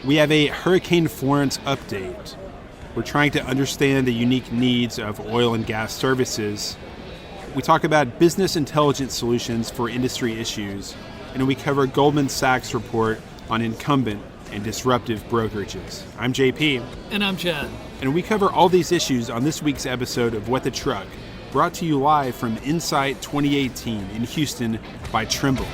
We have a Hurricane Florence update. We're trying to understand the unique needs of oil and gas services. We talk about business intelligence solutions for industry issues, and we cover Goldman Sachs report on incumbent and disruptive brokerages. I'm JP. And I'm Chad. And we cover all these issues on this week's episode of What the Truck, brought to you live from In.Sight 2018 in Houston by Trimble.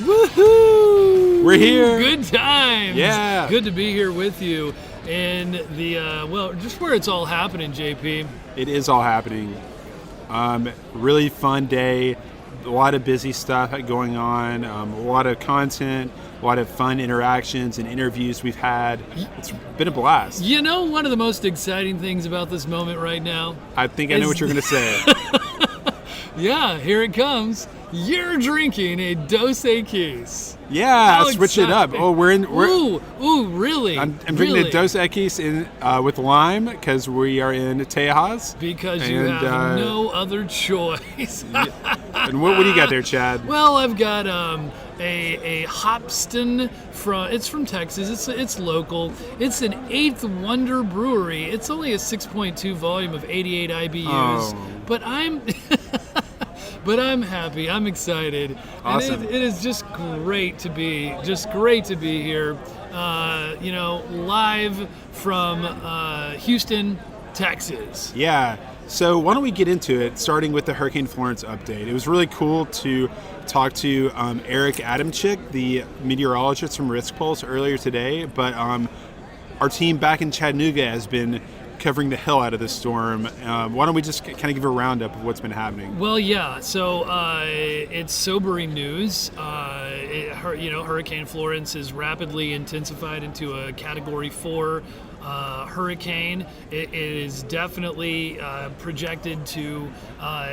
Woohoo! We're here. Good times. Yeah. Good to be here with you. And just where it's all happening, JP. It is all happening. Really fun day. A lot of busy stuff going on. A lot of content. A lot of fun interactions and interviews we've had. It's been a blast. You know, one of the most exciting things about this moment right now? I think I know what you're going to say. Yeah, here it comes. You're drinking a Dos Equis. Yeah, How switch it up. exciting. Oh, Ooh, really? I'm drinking really? a Dos Equis with lime because we are in Tejas. Because you have no other choice. And what do you got there, Chad? Well, I've got a Hopston it's from Texas. It's local. It's an Eighth Wonder brewery. It's only a 6.2 volume of 88 IBUs. Oh. But I'm happy. I'm excited. Awesome. And it is just great to be here. Live from Houston, Texas. Yeah. So why don't we get into it, starting with the Hurricane Florence update. It was really cool to talk to Eric Adamczyk, the meteorologist from Risk Pulse, earlier today. But our team back in Chattanooga has been covering the hell out of this storm. Why don't we just kind of give a roundup of what's been happening? Well, yeah. So it's sobering news. Hurricane Florence is rapidly intensified into a Category 4 hurricane. It is definitely projected to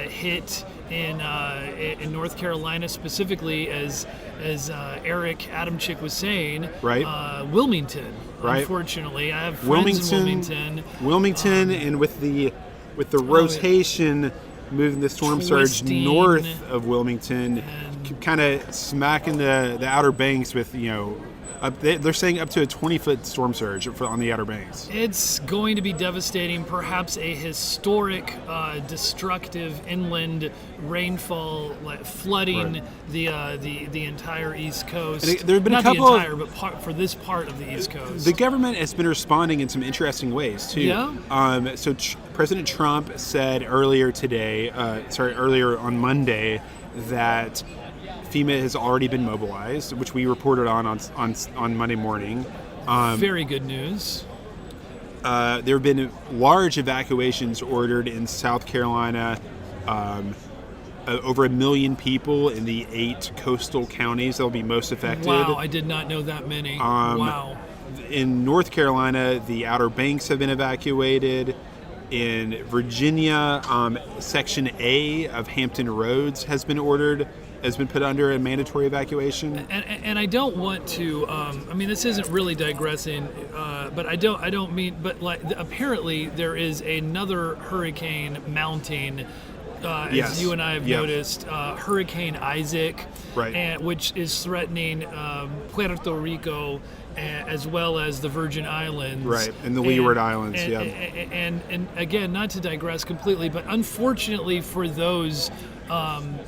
hit in North Carolina, specifically as Eric Adamczyk was saying. Right. Wilmington. Right. Unfortunately, I have friends in Wilmington, and with the rotation moving the storm surge north of Wilmington, kind of smacking the Outer Banks with they're saying up to a 20-foot storm surge on the Outer Banks. It's going to be devastating, perhaps a historic, destructive inland rainfall, flooding the entire East Coast. And there have been not a couple the entire, but for this part of the East Coast. The government has been responding in some interesting ways too. Yeah. So President Trump said earlier on Monday, that FEMA has already been mobilized, which we reported on Monday morning. Very good news. There have been large evacuations ordered in South Carolina. Over 1 million people in the 8 coastal counties that will be most affected. Wow, I did not know that many. Wow. In North Carolina, the Outer Banks have been evacuated. In Virginia, Section A of Hampton Roads has been put under a mandatory evacuation. And I don't want to. This isn't really digressing, but I don't mean. But apparently there is another hurricane mounting. As you and I have noticed, Hurricane Isaac, right, which is threatening Puerto Rico as well as the Virgin Islands, right, and the Leeward Islands, and again, not to digress completely, but unfortunately for those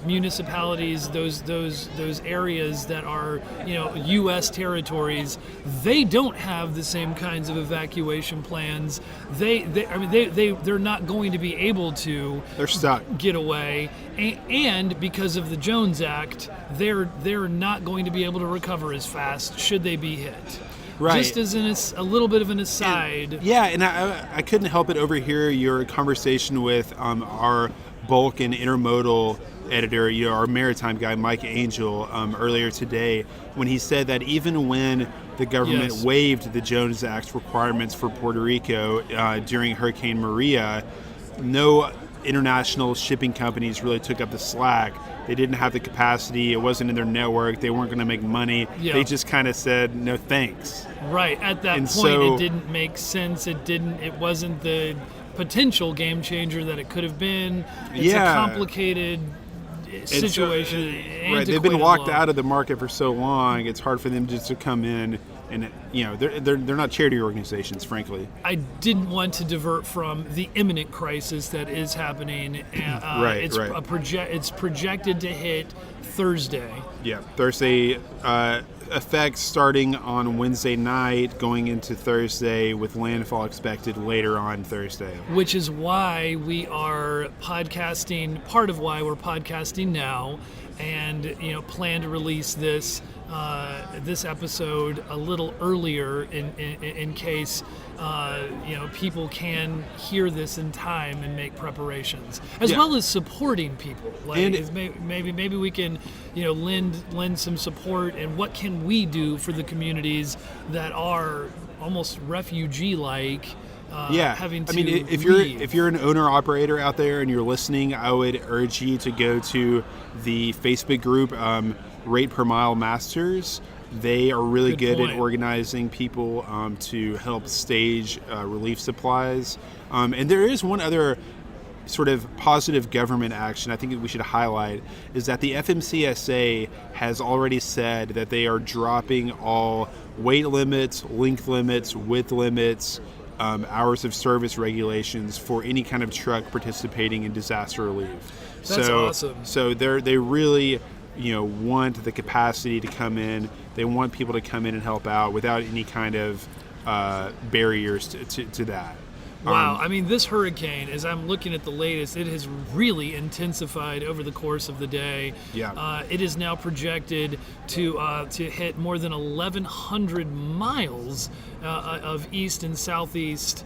municipalities, those areas that are U.S. territories, they don't have the same kinds of evacuation plans. They're not going to be able to. They're stuck. Get away, and because of the Jones Act, they're not going to be able to recover as fast should they be hit. Right. Just as a little bit of an aside. And I couldn't help but overhear your conversation with our bulk and intermodal editor, our maritime guy, Mike Angel, earlier today, when he said that even when the government waived the Jones Act requirements for Puerto Rico during Hurricane Maria, no international shipping companies really took up the slack. They didn't have the capacity. It wasn't in their network. They weren't going to make money. Yeah. They just kind of said, no thanks. Right. At that point, it didn't make sense. It wasn't the potential game changer that it could have been. It's Yeah. a complicated situation. Right, they've been locked out of the market for so long. It's hard for them just to come in, and they're not charity organizations, frankly. I didn't want to divert from the imminent crisis that is happening. Right, it's right. It's projected to hit Thursday. Yeah, Thursday effects starting on Wednesday night, going into Thursday, with landfall expected later on Thursday. Which is why we are podcasting. Part of why we're podcasting now, and plan to release this episode a little earlier in case people can hear this in time and make preparations, as well as supporting people. Maybe we can lend some support, and what can we do for the communities that are almost refugee-like. If you're an owner operator out there and you're listening, I would urge you to go to the Facebook group Rate Per Mile Masters. They are really good at organizing people to help stage relief supplies. And there is one other sort of positive government action I think that we should highlight, is that the FMCSA has already said that they are dropping all weight limits, length limits, width limits, hours of service regulations for any kind of truck participating in disaster relief. That's awesome. So they really want the capacity to come in. They want people to come in and help out without any kind of barriers to that. Wow, this hurricane, as I'm looking at the latest, it has really intensified over the course of the day. Yeah. It is now projected to hit more than 1,100 miles of east and southeast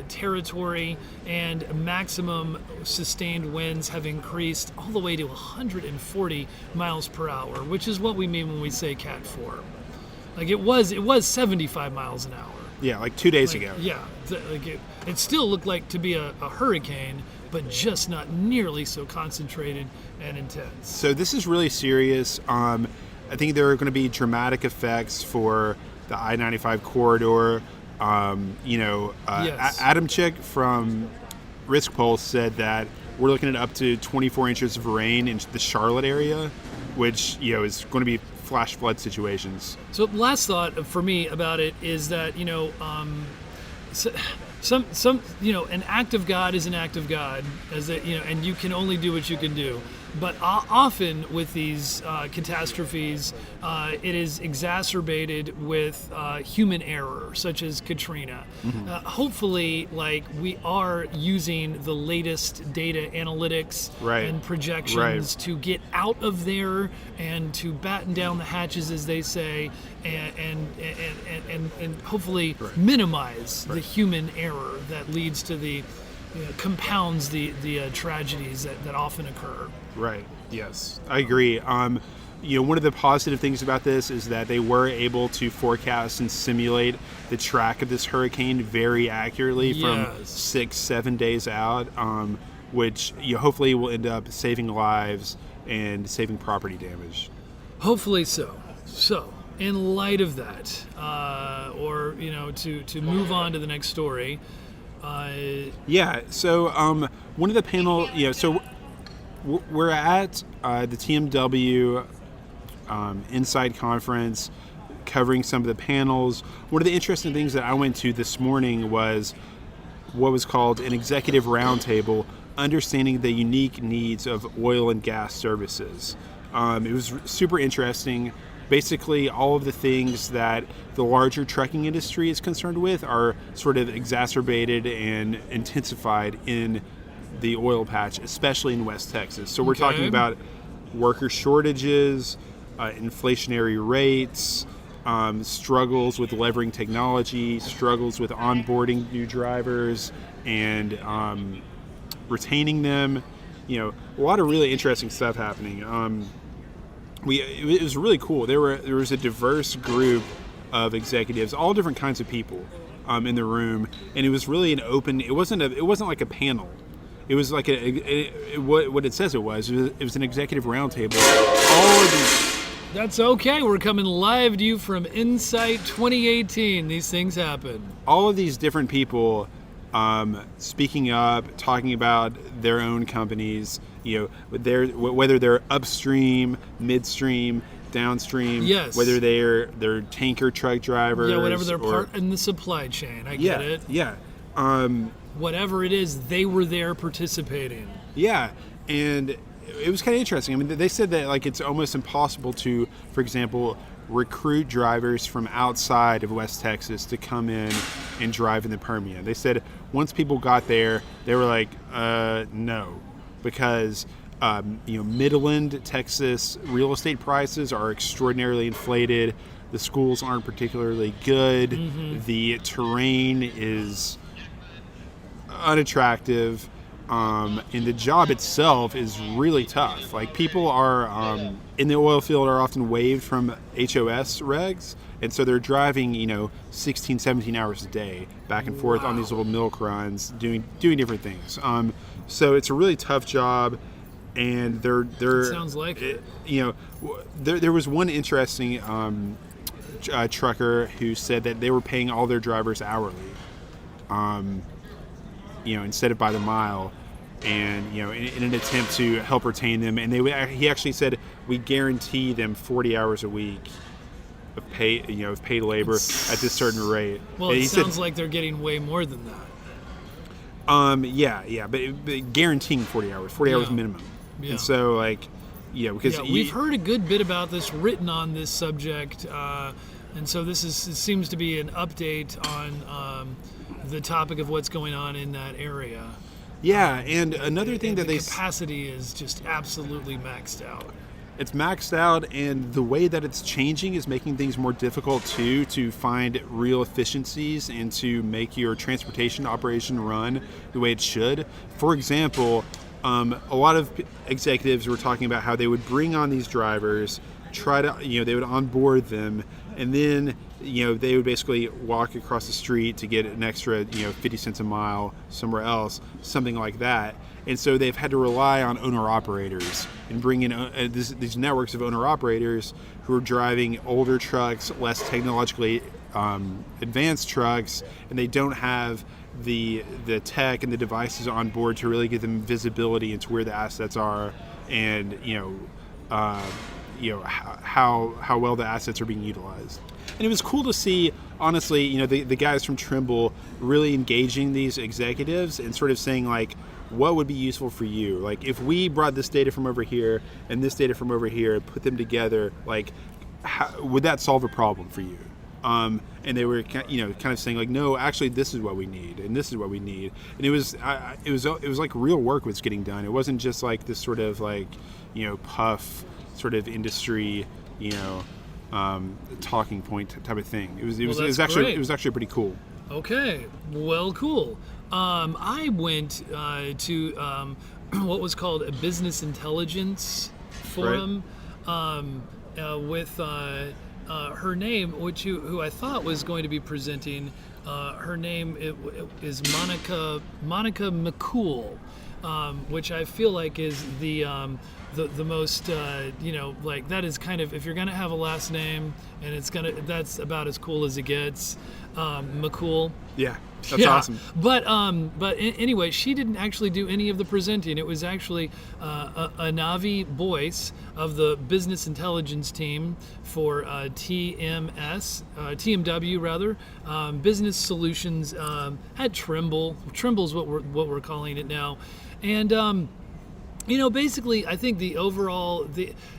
territory, and maximum sustained winds have increased all the way to 140 miles per hour, which is what we mean when we say Cat 4. Like it was 75 miles an hour. Yeah, like 2 days ago. Yeah, it still looked like to be a hurricane, but just not nearly so concentrated and intense. So this is really serious. I think there are going to be dramatic effects for the I-95 corridor. Yes. Adam Chick from Risk Pulse said that we're looking at up to 24 inches of rain in the Charlotte area, which is going to be flash flood situations. So last thought for me about it is that an act of God is an act of God, and you can only do what you can do. But often with these catastrophes, it is exacerbated with human error, such as Katrina. Mm-hmm. Hopefully, we are using the latest data analytics and projections to get out of there and to batten down the hatches, as they say, and hopefully minimize the human error that leads to the compounds the tragedies that often occur. Right. Yes, I agree. One of the positive things about this is that they were able to forecast and simulate the track of this hurricane very accurately from 6-7 days out, which hopefully will end up saving lives and saving property damage. Hopefully so. So, in light of that, to move on to the next story. So one of the panel, so we're at the TMW In.Sight conference, covering some of the panels. One of the interesting things that I went to this morning was what was called an executive roundtable, understanding the unique needs of oil and gas services. It was super interesting. Basically, all of the things that the larger trucking industry is concerned with are sort of exacerbated and intensified in the oil patch, especially in West Texas. So we're talking about worker shortages, inflationary rates, struggles with levering technology, struggles with onboarding new drivers and retaining them. A lot of really interesting stuff happening. It was really cool. There was a diverse group of executives, all different kinds of people, in the room, and it was really an open. It wasn't like a panel. It was like what it says it was. It was an executive roundtable. All of these. That's okay. We're coming live to you from In.Sight 2018. These things happen. All of these different people speaking up, talking about their own companies, whether they're upstream, midstream, downstream, Yes. whether they're tanker truck drivers, whatever their part in the supply chain. I get it. Yeah. Whatever it is, they were there participating. Yeah, and it was kind of interesting. I mean, they said that like it's almost impossible to, for example, recruit drivers from outside of West Texas to come in and drive in the Permian. They said once people got there, they were like, no, because Midland, Texas real estate prices are extraordinarily inflated. The schools aren't particularly good. Mm-hmm. The terrain is unattractive. And the job itself is really tough. Like people are in the oil field are often waived from HOS regs, and so they're driving 16, 17 hours a day back and forth on these little milk runs, doing different things. So it's a really tough job, and they're sounds like it. There was one interesting trucker who said that they were paying all their drivers hourly, instead of by the mile. And in an attempt to help retain them, and he actually said we guarantee them 40 hours a week of paid labor at this certain rate. Well, it sounds like they're getting way more than that. But guaranteeing 40 hours minimum. Yeah. And so because we've heard a good bit about this written on this subject, and so it seems to be an update on the topic of what's going on in that area. Yeah, and another thing that the capacity is just absolutely maxed out. It's maxed out, and the way that it's changing is making things more difficult too to find real efficiencies and to make your transportation operation run the way it should. For example, a lot of executives were talking about how they would bring on these drivers, they would onboard them, and then they would basically walk across the street to get an extra 50 cents a mile somewhere else, something like that. And so they've had to rely on owner-operators and bring in these networks of owner-operators who are driving older trucks, less technologically advanced trucks, and they don't have the tech and the devices on board to really give them visibility into where the assets are and how well the assets are being utilized. And it was cool to see, honestly, the guys from Trimble really engaging these executives and sort of saying, like, what would be useful for you? Like, if we brought this data from over here and this data from over here and put them together, like, would that solve a problem for you? And they were, kind of saying, like, no, actually, this is what we need, and this is what we need. And it was like real work was getting done. It wasn't just like this sort of like, puff sort of industry, talking point type of thing. It was actually pretty cool. Okay, well, cool. I went to what was called a business intelligence forum, with her name, who I thought was going to be presenting. Her name is Monica McCool, which I feel like is the most that is kind of, if you're gonna have a last name and that's about as cool as it gets. McCool. Yeah, that's awesome. But anyway, she didn't actually do any of the presenting. It was actually Anavi Boyce of the business intelligence team for TMW rather, business solutions at Trimble. Trimble's what we're calling it now, and. Basically, I think the overall,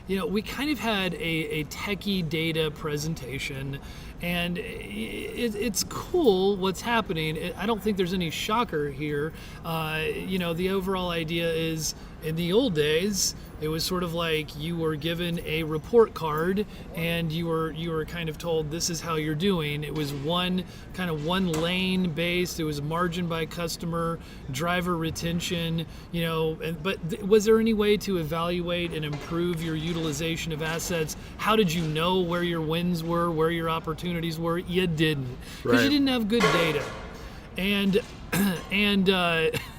we kind of had a techie data presentation, and it's cool what's happening. I don't think there's any shocker here. The overall idea is, in the old days, it was sort of like you were given a report card and you were kind of told this is how you're doing. It was one lane based. It was margin by customer, driver retention, but was there any way to evaluate and improve your utilization of assets? How did you know where your wins were, where your opportunities were? You didn't, because you didn't have good data.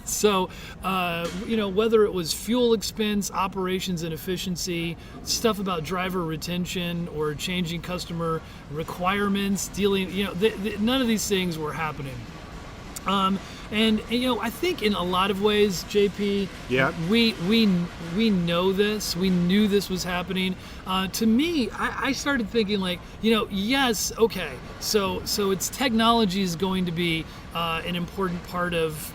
So, whether it was fuel expense, operations and efficiency, stuff about driver retention or changing customer requirements, none of these things were happening. And I think in a lot of ways, JP, we know this. We knew this was happening. To me, I started thinking like, yes, okay, so it's technology is going to be an important part of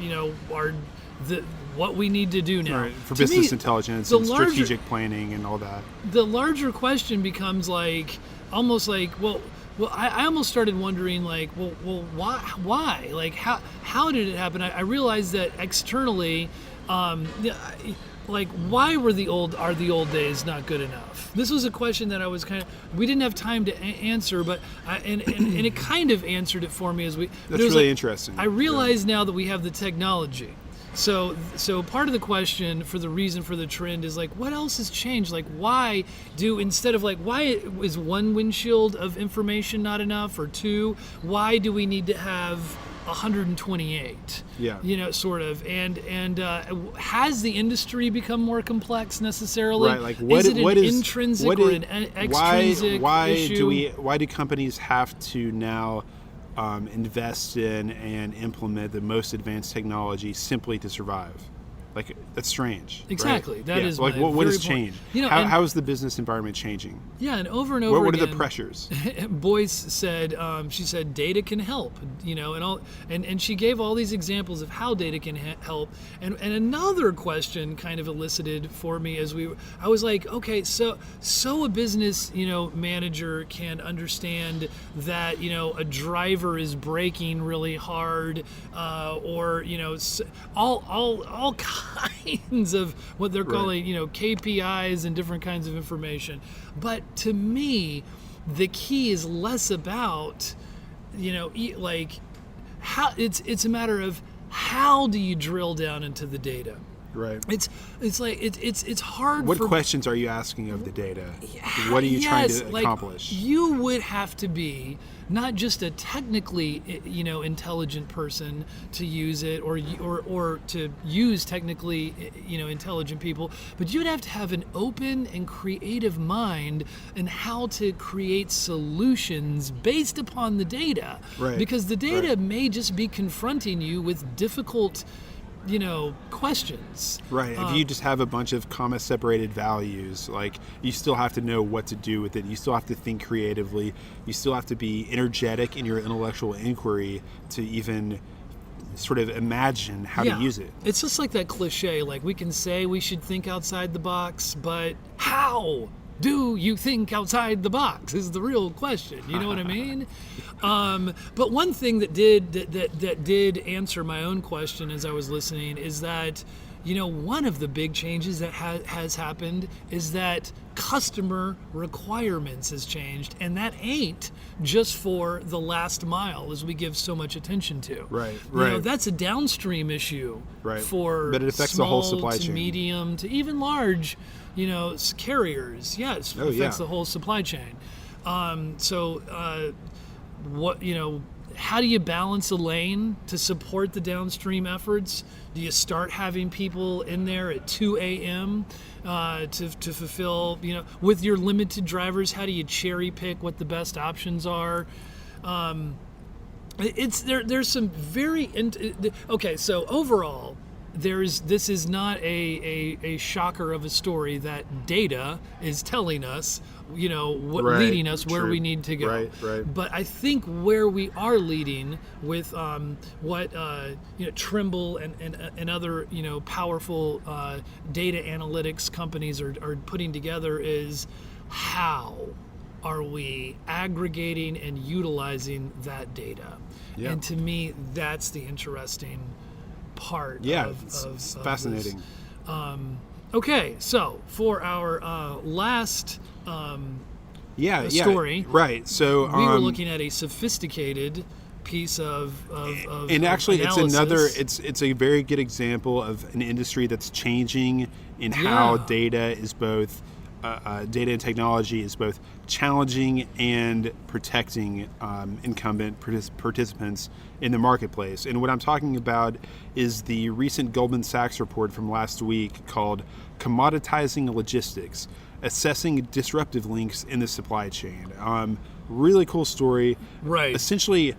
what we need to do now. Right, for business intelligence and strategic planning and all that. The larger question becomes almost like, well, I almost started wondering well, why? Like, how did it happen? I realized that externally, why are the old days not good enough? This was a question that I was we didn't have time to answer, but and it kind of answered it for me as we. That's really interesting. I realize now that we have the technology. So part of the question for the reason for the trend is what else has changed? Why is one windshield of information not enough, or two? Why do we need to have 128? Yeah. Sort of. And has the industry become more complex necessarily? Right. Is it an intrinsic or an extrinsic issue? Why do companies have to now invest in and implement the most advanced technology simply to survive? That's strange. Exactly. Right? That is what has changed? How is the business environment changing? Yeah, and over and over What again. are the pressures? Boyce said, she said, data can help, and she gave all these examples of how data can help. And another question kind of elicited for me I was like, okay, so a business, manager can understand that, a driver is braking really hard, or, all kinds of what they're calling, KPIs and different kinds of information. But to me, the key is less about, how it's a matter of how do you drill down into the data. Right. It's hard. What questions are you asking of the data? What are you trying to accomplish? You would have to be not just a technically, intelligent person to use it, or to use technically, intelligent people, but you'd have to have an open and creative mind in how to create solutions based upon the data. Right. Because the data may just be confronting you with difficult questions. Right. If you just have a bunch of comma-separated values, you still have to know what to do with it. You still have to think creatively. You still have to be energetic in your intellectual inquiry to even sort of imagine how to use it. It's just like that cliche, we can say we should think outside the box, but how do you think outside the box is the real question. You know what I mean? But one thing that did answer my own question as I was listening is that, one of the big changes that has happened is that customer requirements has changed, and that ain't just for the last mile, as we give so much attention to. Right. That's a downstream issue. Right. For but it affects small the whole supply to chain. medium to even large, carriers. Yes, it affects the whole supply chain. How do you balance a lane to support the downstream efforts? Do you start having people in there at 2 a.m. To fulfill, with your limited drivers? How do you cherry pick what the best options are? There's some very okay. So overall, this is not a shocker of a story that data is telling us, leading us where we need to go. Right. But I think where we are leading with what Trimble and other powerful data analytics companies are putting together is how are we aggregating and utilizing that data? Yeah. And to me, that's the interesting part. It's fascinating. Okay, so for our last story, right? So we were looking at a sophisticated piece of and actually analysis. it's a very good example of an industry that's changing in how data is both data and technology is both challenging and protecting incumbent participants in the marketplace. And what I'm talking about is the recent Goldman Sachs report from last week called Commoditizing Logistics, Assessing Disruptive Links in the Supply Chain. Really cool story. Right. Essentially,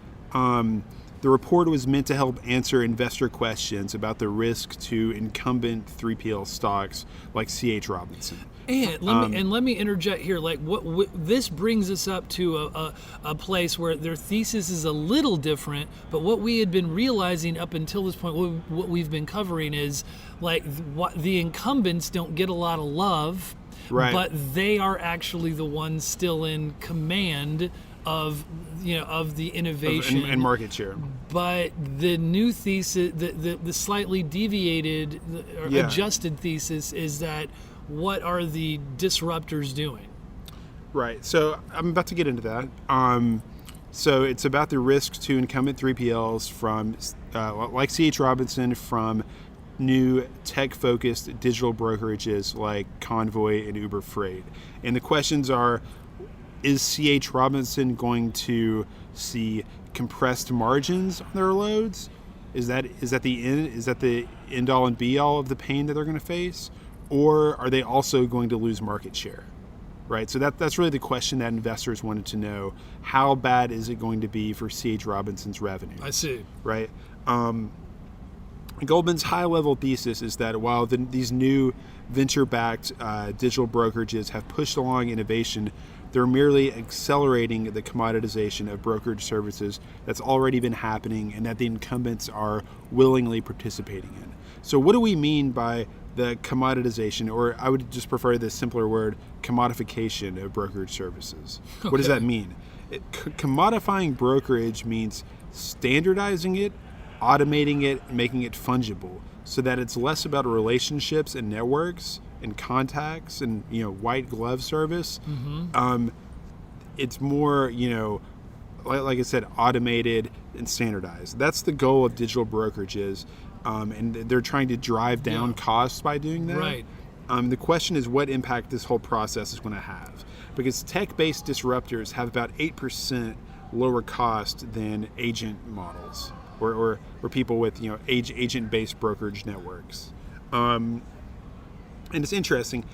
The report was meant to help answer investor questions about the risk to incumbent 3PL stocks like C.H. Robinson. And let me interject here. Like what this brings us up to a place where their thesis is a little different, but what we had been realizing up until this point, what we've been covering is like what the incumbents don't get a lot of love, right, but they are actually the ones still in command of the innovation and market share. But the new thesis, the slightly deviated or adjusted thesis is that what are the disruptors doing? Right. So I'm about to get into that. So it's about the risk to incumbent 3PLs from, like C.H. Robinson, from new tech-focused digital brokerages like Convoy and Uber Freight. And the questions are, is C.H. Robinson going to see compressed margins on their loads? Is that the end all and be all of the pain that they're going to face? Or are they also going to lose market share? Right? So that's really the question that investors wanted to know. How bad is it going to be for C.H. Robinson's revenue? I see. Right? Goldman's high-level thesis is that while these new venture-backed digital brokerages have pushed along innovation, they're merely accelerating the commoditization of brokerage services that's already been happening and that the incumbents are willingly participating in. So what do we mean by the commoditization, or I would just prefer the simpler word, commodification of brokerage services? Okay. What does that mean? Commodifying brokerage means standardizing it, automating it, and making it fungible so that it's less about relationships and networks and contacts and white glove service. Mm-hmm. It's more like I said, automated and standardized. That's the goal of digital brokerages, and they're trying to drive down costs by doing that. Right. The question is what impact this whole process is going to have, because tech-based disruptors have about 8% lower cost than agent models or people with agent-based brokerage networks. And it's interesting,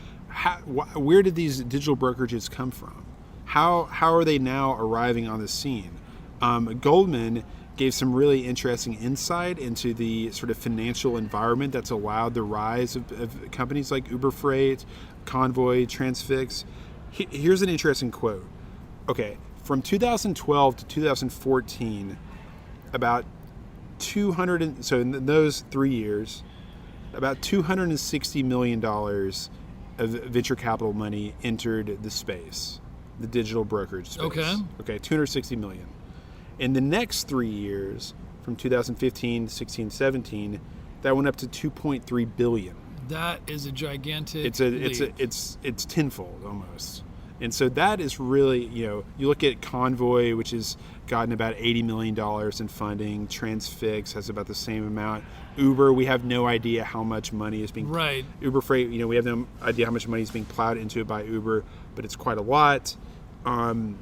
where did these digital brokerages come from? How are they now arriving on the scene? Goldman gave some really interesting insight into the sort of financial environment that's allowed the rise of companies like Uber Freight, Convoy, Transfix. Here's an interesting quote. Okay, from 2012 to 2014, so in those 3 years, about $260 million of venture capital money entered the space, the digital brokerage space. Okay, $260 million. In the next 3 years, from 2015, 16, 17, that went up to $2.3 billion. That is a gigantic leap. It's tenfold almost. And so that is really, you look at Convoy, which has gotten about $80 million in funding. Transfix has about the same amount. Uber, we have no idea how much money is being... Right. Uber Freight, we have no idea how much money is being plowed into it by Uber, but it's quite a lot. And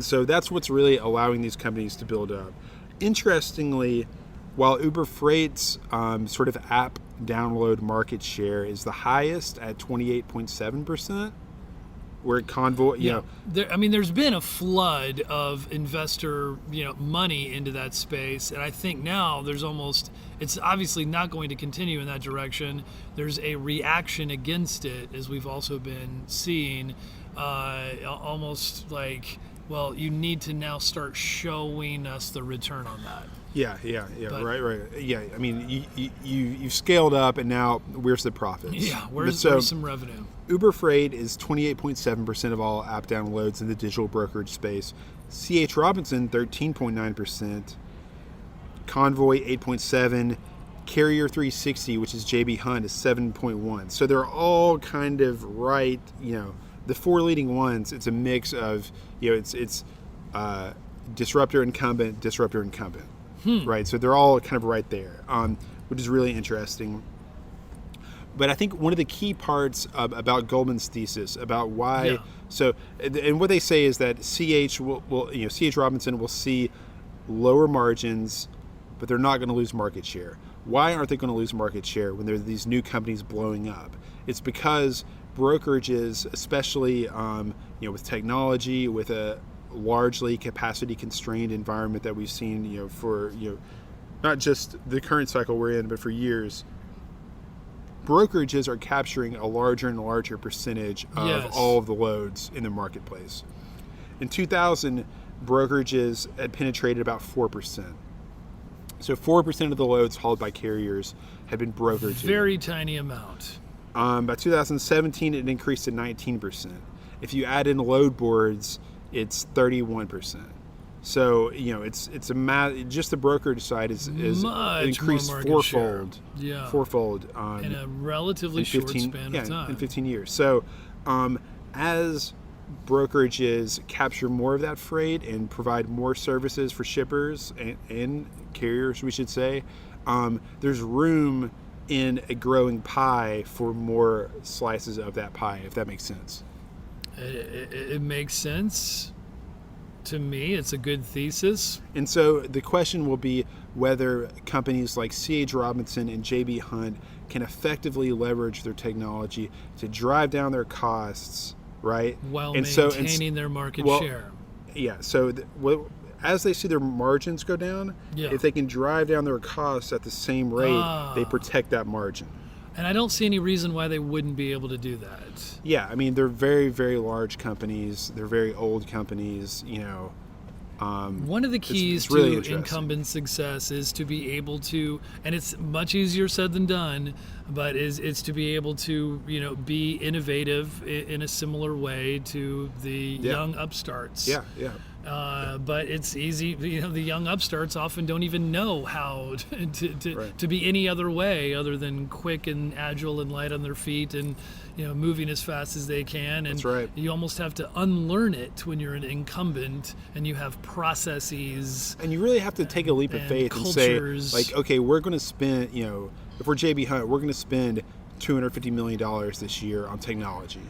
so that's what's really allowing these companies to build up. Interestingly, while Uber Freight's sort of app download market share is the highest at 28.7%, where Convoy, there's been a flood of investor, money into that space, and I think now it's obviously not going to continue in that direction. There's a reaction against it, as we've also been seeing, almost like, well, you need to now start showing us the return on that. Yeah, right. Yeah, I mean, you've scaled up, and now where's the profits? Yeah, where's some revenue? Uber Freight is 28.7% of all app downloads in the digital brokerage space. C.H. Robinson, 13.9%. Convoy, 8.7%. Carrier 360, which is JB Hunt, is 7.1%. So they're all kind of right, the four leading ones, it's a mix of, it's disruptor, incumbent, right? So they're all kind of right there, which is really interesting. But I think one of the key parts about Goldman's thesis about why, and what they say is that C.H. C.H. Robinson will see lower margins, but they're not going to lose market share. Why aren't they going to lose market share when there are these new companies blowing up? It's because brokerages, especially with technology, with a largely capacity constrained environment that we've seen, for not just the current cycle we're in, but for years, brokerages are capturing a larger and larger percentage of all of the loads in the marketplace. In 2000, brokerages had penetrated about 4%. So 4% of the loads hauled by carriers had been brokered. Very tiny amount. By 2017, it increased to 19%. If you add in load boards, it's 31%. So it's just the brokerage side is much increased more fourfold. Yeah. Fourfold in a relatively short span of time. In 15 years. So as brokerages capture more of that freight and provide more services for shippers and carriers, we should say, there's room in a growing pie for more slices of that pie, if that makes sense. It makes sense to me. It's a good thesis. And so the question will be whether companies like C.H. Robinson and J.B. Hunt can effectively leverage their technology to drive down their costs, right? While maintaining their market share. Yeah. So as they see their margins go down, if they can drive down their costs at the same rate, they protect that margin. And I don't see any reason why they wouldn't be able to do that. Yeah, I mean, they're very, very large companies. They're very old companies, One of the keys really to incumbent success is to be able to, and it's much easier said than done, but it's to be able to, be innovative in a similar way to the young upstarts. Yeah. But it's easy. The young upstarts often don't even know how to be any other way other than quick and agile and light on their feet and moving as fast as they can. And that's right. You almost have to unlearn it when you're an incumbent and you have processes. And you really have to take a leap of faith cultures. And say, okay, we're going to spend, if we're JB Hunt, we're going to spend $250 million this year on technology.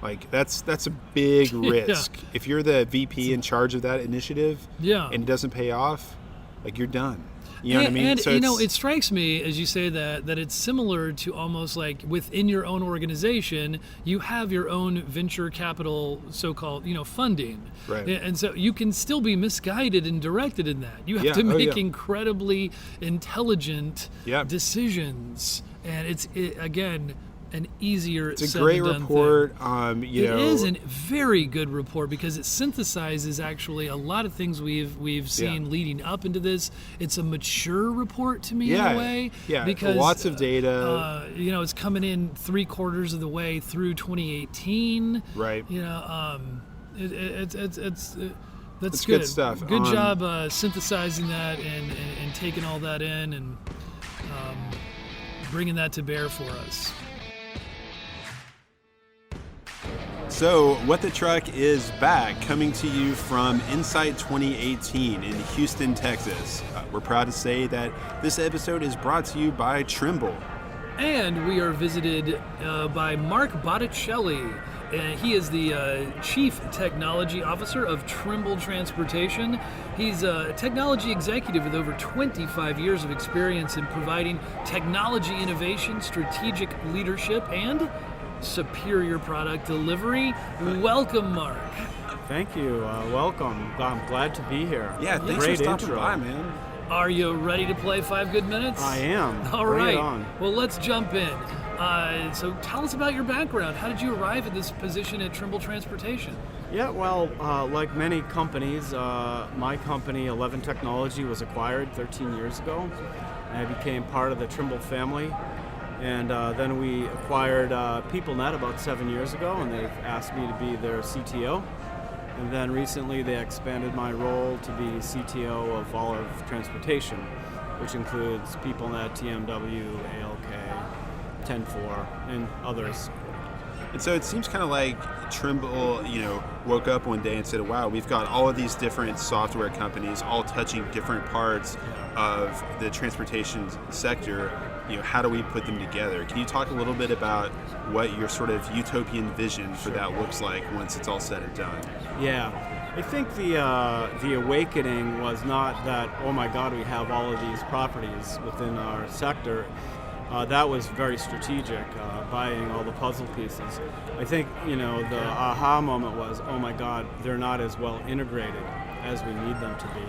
Like that's a big risk. Yeah. If you're the VP in charge of that initiative, and it doesn't pay off, like you're done. You know what I mean? And it strikes me as you say that it's similar to almost like within your own organization, you have your own venture capital, so-called, funding, right? And so you can still be misguided and directed in that. You have to make incredibly intelligent decisions, and it's again. An easier it's a great report. It is a very good report because it synthesizes actually a lot of things we've seen leading up into this. It's a mature report to me in a way. Yeah, because lots of data. It's coming in 3/4 of the way through 2018. Right. That's good stuff. Good job synthesizing that and taking all that in and bringing that to bear for us. So, What the Truck is back, coming to you from In.Sight 2018 in Houston, Texas. We're proud to say that this episode is brought to you by Trimble. And we are visited by Mark Botticelli. He is the Chief Technology Officer of Trimble Transportation. He's a technology executive with over 25 years of experience in providing technology innovation, strategic leadership, and superior product delivery. Welcome, Mark. Thank you. Welcome. I'm glad to be here. Yeah, thanks for stopping by, man. Are you ready to play 5 Good Minutes? I am. All Bring right. it on. Well, let's jump in. So tell us about your background. How did you arrive at this position at Trimble Transportation? Yeah, well, like many companies, my company, 11 Technology, was acquired 13 years ago. I became part of the Trimble family. And then we acquired PeopleNet about 7 years ago, and they've asked me to be their CTO. And then recently they expanded my role to be CTO of all of transportation, which includes PeopleNet, TMW, ALK, 10-4, and others. And so it seems kind of like Trimble, woke up one day and said, wow, we've got all of these different software companies all touching different parts of the transportation sector. How do we put them together? Can you talk a little bit about what your sort of utopian vision for that looks like once it's all said and done? Yeah, I think the awakening was not that, oh my God, we have all of these properties within our sector. that was very strategic, buying all the puzzle pieces. I think, the aha moment was, oh my God, they're not as well integrated as we need them to be.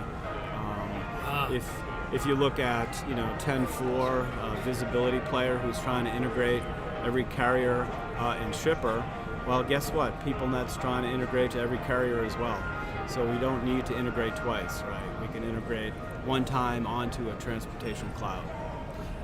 If you look at, 10-4 visibility player who's trying to integrate every carrier and shipper, well, guess what? PeopleNet's trying to integrate to every carrier as well. So we don't need to integrate twice, right? We can integrate one time onto a transportation cloud.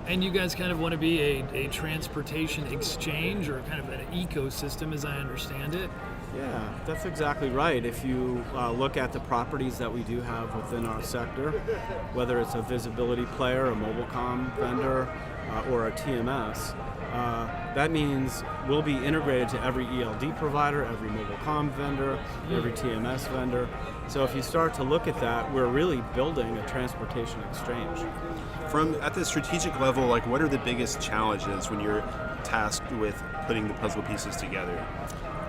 And you guys kind of want to be a transportation exchange or kind of an ecosystem, as I understand it. Yeah, that's exactly right. If you look at the properties that we do have within our sector, whether it's a visibility player, a mobile comm vendor, or a TMS, that means we'll be integrated to every ELD provider, every mobile comm vendor, every TMS vendor. So if you start to look at that, we're really building a transportation exchange. At the strategic level, what are the biggest challenges when you're tasked with putting the puzzle pieces together?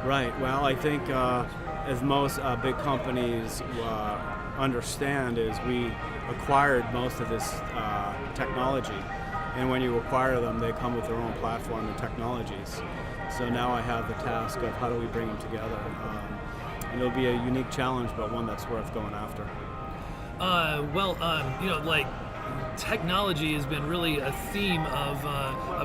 Right. Well, I think as most big companies understand, is we acquired most of this technology. And when you acquire them, they come with their own platform and technologies. So now I have the task of how do we bring them together. And it'll be a unique challenge, but one that's worth going after. Technology has been really a theme of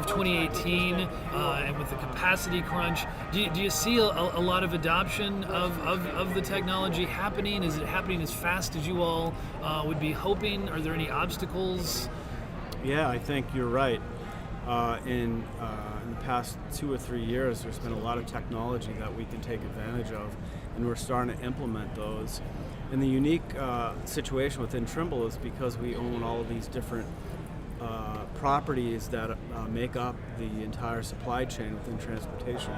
2018, and with the capacity crunch. Do you see a lot of adoption of the technology happening? Is it happening as fast as you all would be hoping? Are there any obstacles? Yeah, I think you're right. In the past 2 or 3 years, there's been a lot of technology that we can take advantage of, and we're starting to implement those. And the unique situation within Trimble is because we own all of these different properties that make up the entire supply chain within transportation.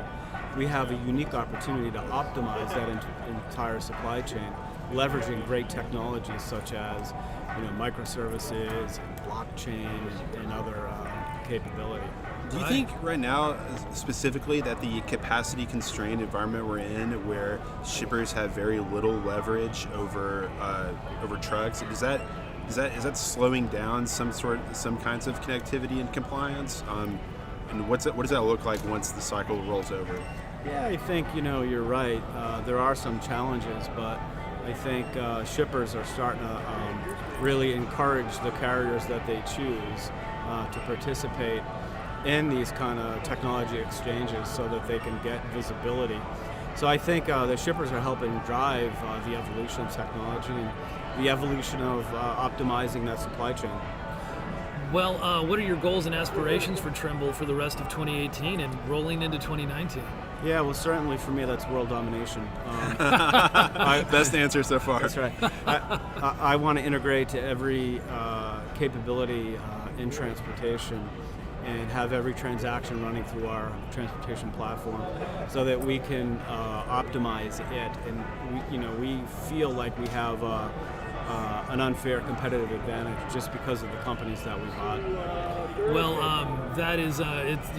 We have a unique opportunity to optimize that entire supply chain, leveraging great technologies such as microservices and blockchain and other capability. Do you think right now, specifically, that the capacity-constrained environment we're in, where shippers have very little leverage over trucks, is that slowing down some kinds of connectivity and compliance? And what does that look like once the cycle rolls over? Yeah, I think you're right. There are some challenges, but I think shippers are starting to really encourage the carriers that they choose to participate in these kind of technology exchanges so that they can get visibility. So I think the shippers are helping drive the evolution of technology and the evolution of optimizing that supply chain. Well, what are your goals and aspirations for Trimble for the rest of 2018 and rolling into 2019? Yeah, well, certainly for me, that's world domination. Best answer so far. That's right. I want to integrate to every capability in transportation and have every transaction running through our transportation platform so that we can optimize it. And we feel like we have an unfair competitive advantage just because of the companies that we bought. Well, that is, it's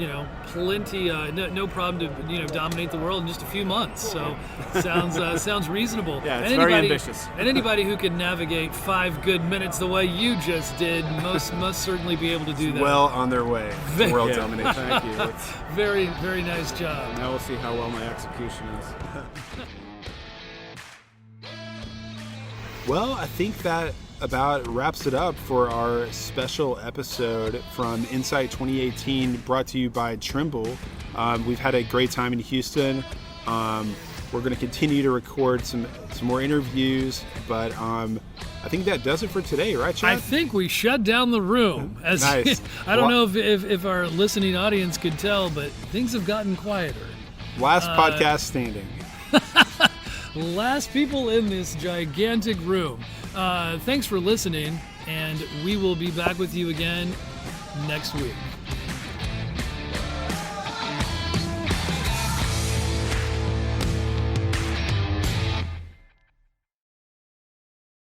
plenty, no problem to dominate the world in just a few months. So sounds reasonable. Yeah, it's very ambitious. And anybody who can navigate 5 good minutes the way you just did must certainly be able to do that. Well on their way to world domination. Thank you. Very, very nice job. Now we'll see how well my execution is. Well, I think that about wraps it up for our special episode from In.Sight 2018, brought to you by Trimble. We've had a great time in Houston. We're going to continue to record some more interviews, but I think that does it for today, right, Chad? I think we shut down the room. Nice. I don't know if our listening audience could tell, but things have gotten quieter. Last podcast standing. Last people in this gigantic room. Thanks for listening, and we will be back with you again next week.